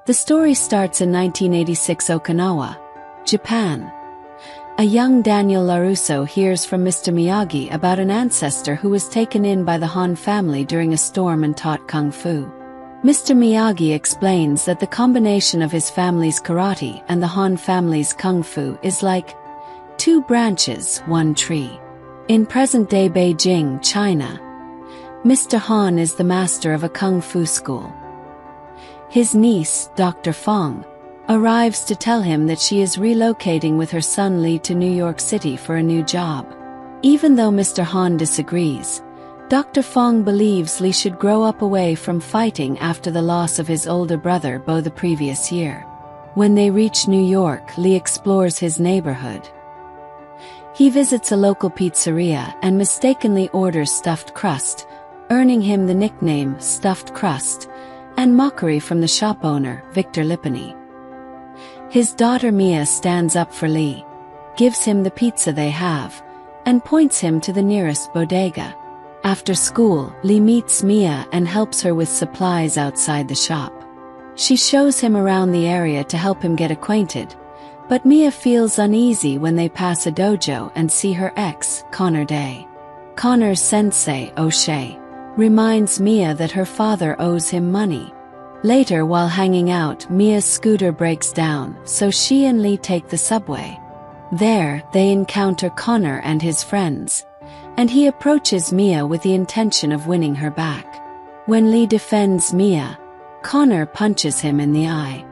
The story starts in 1986 Okinawa, Japan. A young Daniel LaRusso hears from Mr. Miyagi about an ancestor who was taken in by the Han family during a storm and taught kung fu. Mr. Miyagi explains that the combination of his family's karate and the Han family's kung fu is like two branches, one tree. In present-day Beijing, China, Mr. Han is the master of a kung fu school. His niece, Dr. Fong, arrives to tell him that she is relocating with her son Li to New York City for a new job. Even though Mr. Han disagrees, Dr. Fong believes Li should grow up away from fighting after the loss of his older brother Bo the previous year. When they reach New York, Li explores his neighborhood. He visits a local pizzeria and mistakenly orders stuffed crust, earning him the nickname Stuffed Crust, and mockery from the shop owner, Victor Lipany. His daughter Mia stands up for Li, gives him the pizza they have, and points him to the nearest bodega. After school, Li meets Mia and helps her with supplies outside the shop. She shows him around the area to help him get acquainted, but Mia feels uneasy when they pass a dojo and see her ex, Connor Day. Connor's sensei, O'Shea, reminds Mia that her father owes him money. Later, while hanging out, Mia's scooter breaks down, so she and Li take the subway. There, they encounter Connor and his friends, and he approaches Mia with the intention of winning her back. When Li defends Mia, Connor punches him in the eye.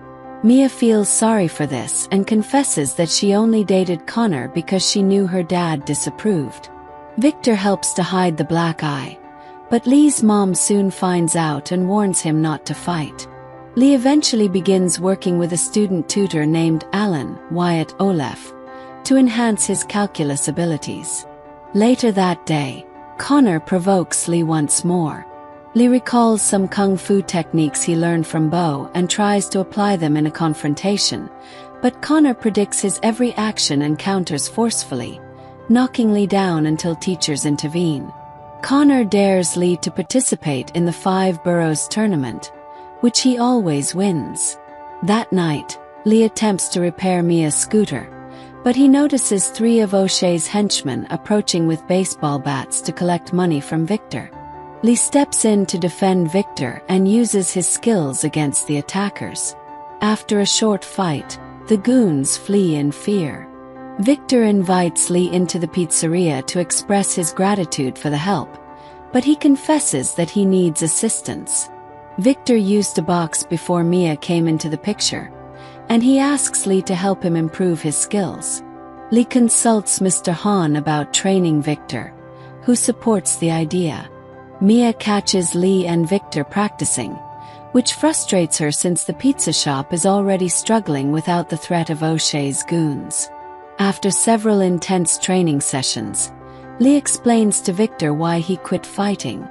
Mia feels sorry for this and confesses that she only dated Connor because she knew her dad disapproved. Victor helps to hide the black eye, but Li's mom soon finds out and warns him not to fight. Li eventually begins working with a student tutor named Alan Wyatt Olef to enhance his calculus abilities. Later that day, Connor provokes Li once more. Li recalls some kung fu techniques he learned from Bo and tries to apply them in a confrontation, but Connor predicts his every action and counters forcefully, knocking Li down until teachers intervene. Connor dares Li to participate in the Five Boroughs tournament, which he always wins. That night, Li attempts to repair Mia's scooter, but he notices 3 of O'Shea's henchmen approaching with baseball bats to collect money from Victor. Li steps in to defend Victor and uses his skills against the attackers. After a short fight, the goons flee in fear. Victor invites Li into the pizzeria to express his gratitude for the help, but he confesses that he needs assistance. Victor used a box before Mia came into the picture, and he asks Li to help him improve his skills. Li consults Mr. Han about training Victor, who supports the idea. Mia catches Li and Victor practicing, which frustrates her since the pizza shop is already struggling without the threat of O'Shea's goons. After several intense training sessions, Li explains to Victor why he quit fighting.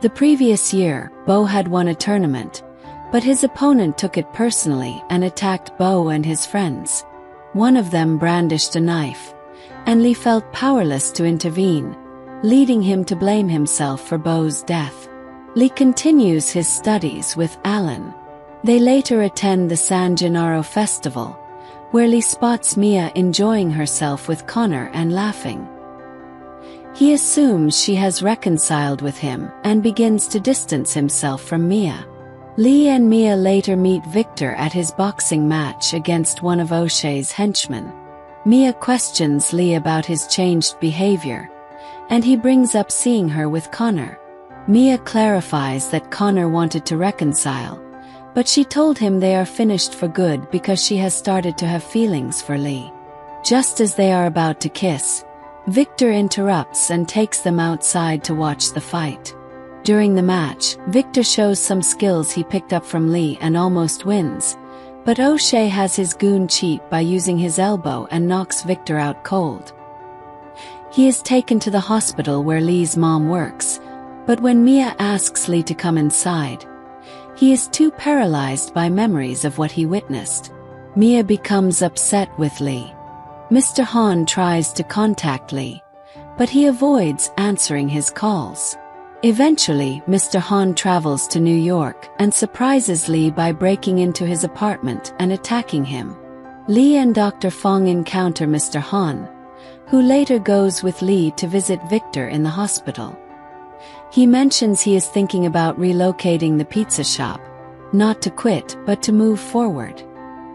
The previous year, Bo had won a tournament, but his opponent took it personally and attacked Bo and his friends. One of them brandished a knife, and Li felt powerless to intervene, leading him to blame himself for Bo's death. Li continues his studies with Alan. They later attend the San Gennaro festival, where Li spots Mia enjoying herself with Connor and laughing. He assumes she has reconciled with him and begins to distance himself from Mia. Li and Mia later meet Victor at his boxing match against one of O'Shea's henchmen. Mia questions Li about his changed behavior, and he brings up seeing her with Connor. Mia clarifies that Connor wanted to reconcile, but she told him they are finished for good because she has started to have feelings for Li. Just as they are about to kiss, Victor interrupts and takes them outside to watch the fight. During the match, Victor shows some skills he picked up from Li and almost wins, but O'Shea has his goon cheat by using his elbow and knocks Victor out cold. He is taken to the hospital where Li's mom works, but when Mia asks Li to come inside, he is too paralyzed by memories of what he witnessed. Mia becomes upset with Li. Mr. Han tries to contact Li, but he avoids answering his calls. Eventually, Mr. Han travels to New York and surprises Lee by breaking into his apartment and attacking him. Lee and Dr. Fong encounter Mr. Han, who later goes with Lee to visit Victor in the hospital. He mentions he is thinking about relocating the pizza shop, not to quit but to move forward.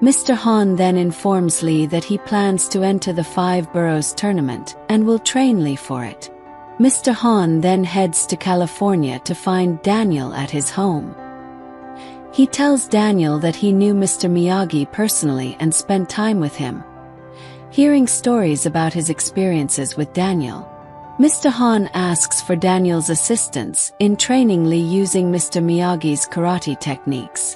Mr. Han then informs Lee that he plans to enter the Five Boroughs tournament and will train Lee for it. Mr. Han then heads to California to find Daniel at his home. He tells Daniel that he knew Mr. Miyagi personally and spent time with him. Hearing stories about his experiences with Daniel, Mr. Han asks for Daniel's assistance in training Lee using Mr. Miyagi's karate techniques.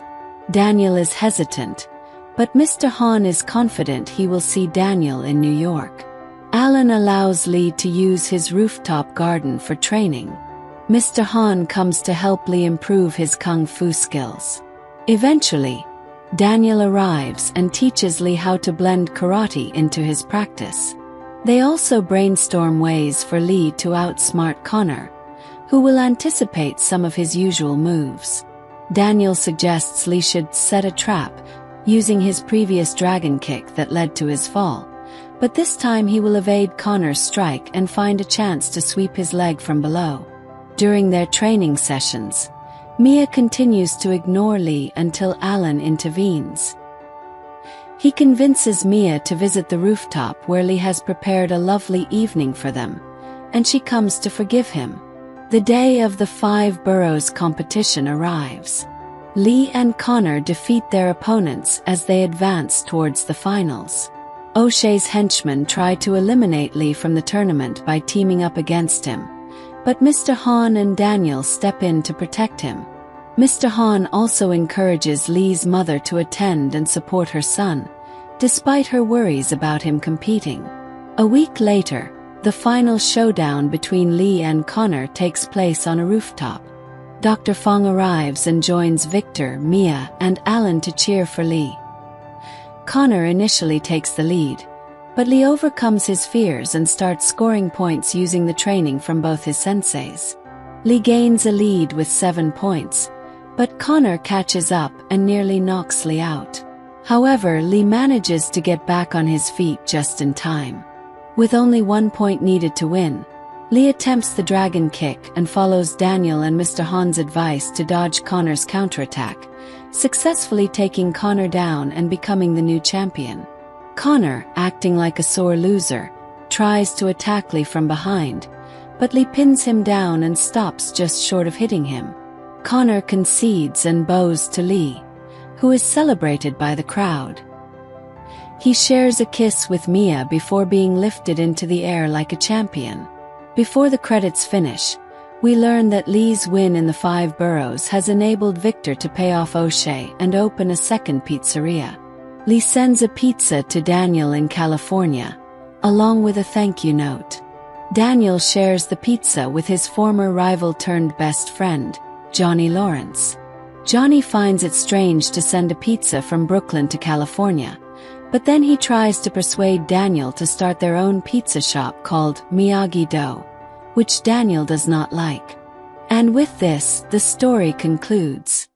Daniel is hesitant, but Mr. Han is confident he will see Daniel in New York. Alan allows Lee to use his rooftop garden for training. Mr. Han comes to help Lee improve his kung fu skills. Eventually, Daniel arrives and teaches Lee how to blend karate into his practice. They also brainstorm ways for Lee to outsmart Connor, who will anticipate some of his usual moves. Daniel suggests Lee should set a trap, using his previous dragon kick that led to his fall. But this time he will evade Connor's strike and find a chance to sweep his leg from below. During their training sessions, Mia continues to ignore Lee until Alan intervenes. He convinces Mia to visit the rooftop where Lee has prepared a lovely evening for them, and she comes to forgive him. The day of the Five Boroughs competition arrives. Lee and Connor defeat their opponents as they advance towards the finals. O'Shea's henchmen try to eliminate Lee from the tournament by teaming up against him, but Mr. Han and Daniel step in to protect him. Mr. Han also encourages Lee's mother to attend and support her son, despite her worries about him competing. A week later, the final showdown between Lee and Connor takes place on a rooftop. Dr. Fong arrives and joins Victor, Mia, and Alan to cheer for Lee. Connor initially takes the lead, but Lee overcomes his fears and starts scoring points using the training from both his senseis. Lee gains a lead with 7 points, but Connor catches up and nearly knocks Lee out. However, Lee manages to get back on his feet just in time. With only 1 point needed to win, Lee attempts the dragon kick and follows Daniel and Mr. Han's advice to dodge Connor's counterattack, successfully taking Connor down and becoming the new champion. Connor, acting like a sore loser, tries to attack Lee from behind, but Lee pins him down and stops just short of hitting him. Connor concedes and bows to Lee, who is celebrated by the crowd. He shares a kiss with Mia before being lifted into the air like a champion. Before the credits finish, we learn that Lee's win in the Five Boroughs has enabled Victor to pay off O'Shea and open a second pizzeria. Lee sends a pizza to Daniel in California, along with a thank you note. Daniel shares the pizza with his former rival turned best friend, Johnny Lawrence. Johnny finds it strange to send a pizza from Brooklyn to California, but then he tries to persuade Daniel to start their own pizza shop called Miyagi-Do, which Daniel does not like. And with this, the story concludes.